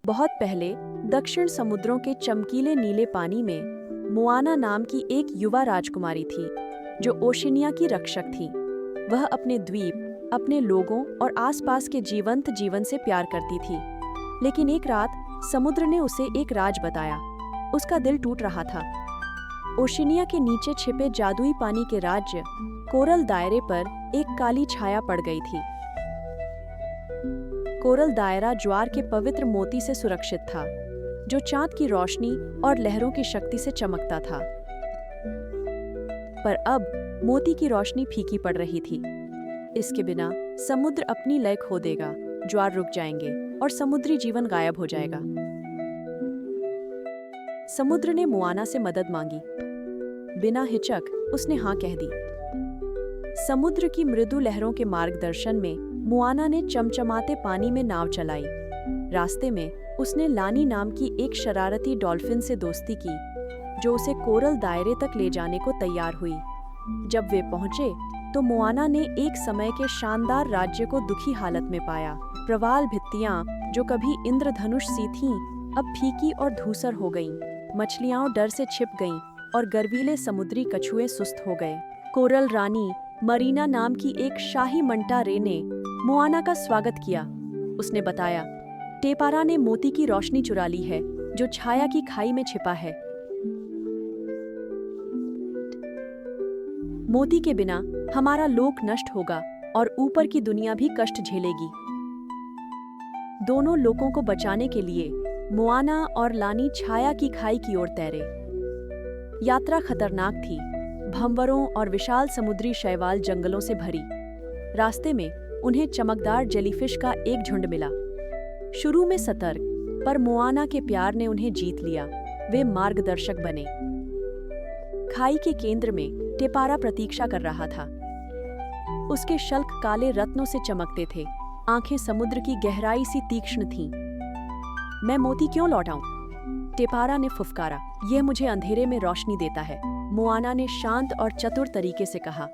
बहुत पहले दक्षिण समुद्रों के चमकीले नीले पानी में मोआना नाम की एक युवा राजकुमारी थी जो ओशिनिया की रक्षक थी। वह अपने द्वीप, अपने लोगों और आसपास के जीवंत जीवन से प्यार करती थी। लेकिन एक रात समुद्र ने उसे एक राज बताया। उसका दिल टूट रहा था। ओशिनिया के नीचे छिपे जादुई पानी के राज्य कोरल दायरे पर एक काली छाया पड़ गई थी। कोरल दायरा ज्वार के पवित्र मोती से सुरक्षित था, जो चांद की रोशनी और लहरों की शक्ति से चमकता था। पर अब मोती की रोशनी फीकी पड़ रही थी। इसके बिना समुद्र अपनी लय खो देगा, ज्वार रुक जाएंगे और समुद्री जीवन गायब हो जाएगा। समुद्र ने मोआना से मदद मांगी। बिना हिचक उसने हाँ कह दी। समुद्र की मृदु लहरों के मार्गदर्शन में मोआना ने चमचमाते पानी में नाव चलाई। रास्ते में उसने लानी नाम की एक शरारती डॉल्फिन से दोस्ती की, जो उसे कोरल दायरे तक ले जाने को तैयार हुई। जब वे पहुंचे तो मोआना ने एक समय के शानदार राज्य को दुखी हालत में पाया। प्रवाल भित्तियां, जो कभी इंद्रधनुष सी थीं, अब फीकी और धूसर हो गईं। मछलियां डर से छिप गईं और गर्वीले समुद्री कछुए सुस्त हो गए। कोरल रानी मरीना नाम की एक शाही मंटा रे ने मोआना का स्वागत किया। उसने बताया, टेपारा ने मोती की रोशनी चुरा ली है, जो छाया की खाई में छिपा है। मोती के बिना हमारा लोक नष्ट होगा और ऊपर की दुनिया भी कष्ट झेलेगी। दोनों लोगों को बचाने के लिए मोआना और लानी छाया की खाई की ओर तैरे। यात्रा खतरनाक थी, भंवरों और विशाल समुद्री शैवाल जंगलों से भरी। रास्ते में उन्हें चमकदार जेलीफिश का एक झुंड मिला। शुरू में सतर्क, पर मोआना के प्यार ने उन्हें जीत लिया। वे मार्गदर्शक बने। खाई के केंद्र में टेपारा प्रतीक्षा कर रहा था। उसके शल्क काले रत्नों से चमकते थे, आंखें समुद्र की गहराई सी तीक्ष्ण थीं। मैं मोती क्यों लौटाऊं? टेपारा ने फुफकारा। यह मुझे अंधेरे में रोशनी देता है, मोआना ने शांत और चतुर तरीके से कहा।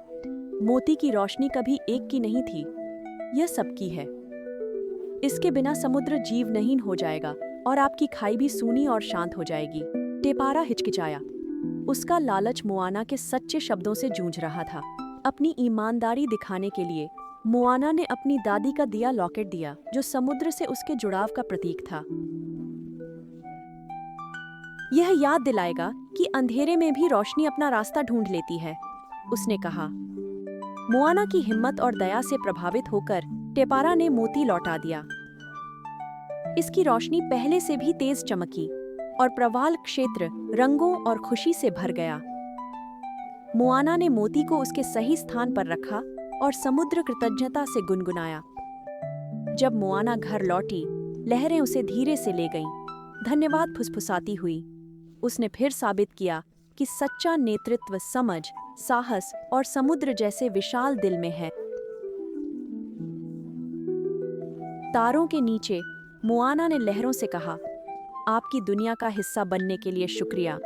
मोती की रोशनी कभी एक की नहीं थी, यह सबकी है। इसके बिना समुद्र जीवनहीन हो जाएगा और आपकी खाई भी सूनी और शांत हो जाएगी। टेपारा हिचकिचाया। उसका लालच मोआना के सच्चे शब्दों से जूझ रहा था। अपनी ईमानदारी दिखाने के लिए मोआना ने अपनी दादी का दिया लॉकेट दिया, जो समुद्र से उसके जुड़ाव का प्रतीक था। यह याद दिलाएगा कि अंधेरे में भी रोशनी अपना रास्ता ढूंढ लेती है, उसने कहा। मोआना की हिम्मत और दया से प्रभावित होकर टेपारा ने मोती लौटा दिया। इसकी रोशनी पहले से भी तेज चमकी और प्रवाल क्षेत्र रंगों और खुशी से भर गया। मोआना ने मोती को उसके सही स्थान पर रखा और समुद्र कृतज्ञता से गुनगुनाया। जब मोआना घर लौटी, लहरें उसे धीरे से ले गईं। धन्यवाद फुसफुसाती हुई। उसने फिर साबित किया कि सच्चा नेतृत्व समझ, साहस और समुद्र जैसे विशाल दिल में है। तारों के नीचे मोआना ने लहरों से कहा, आपकी दुनिया का हिस्सा बनने के लिए शुक्रिया।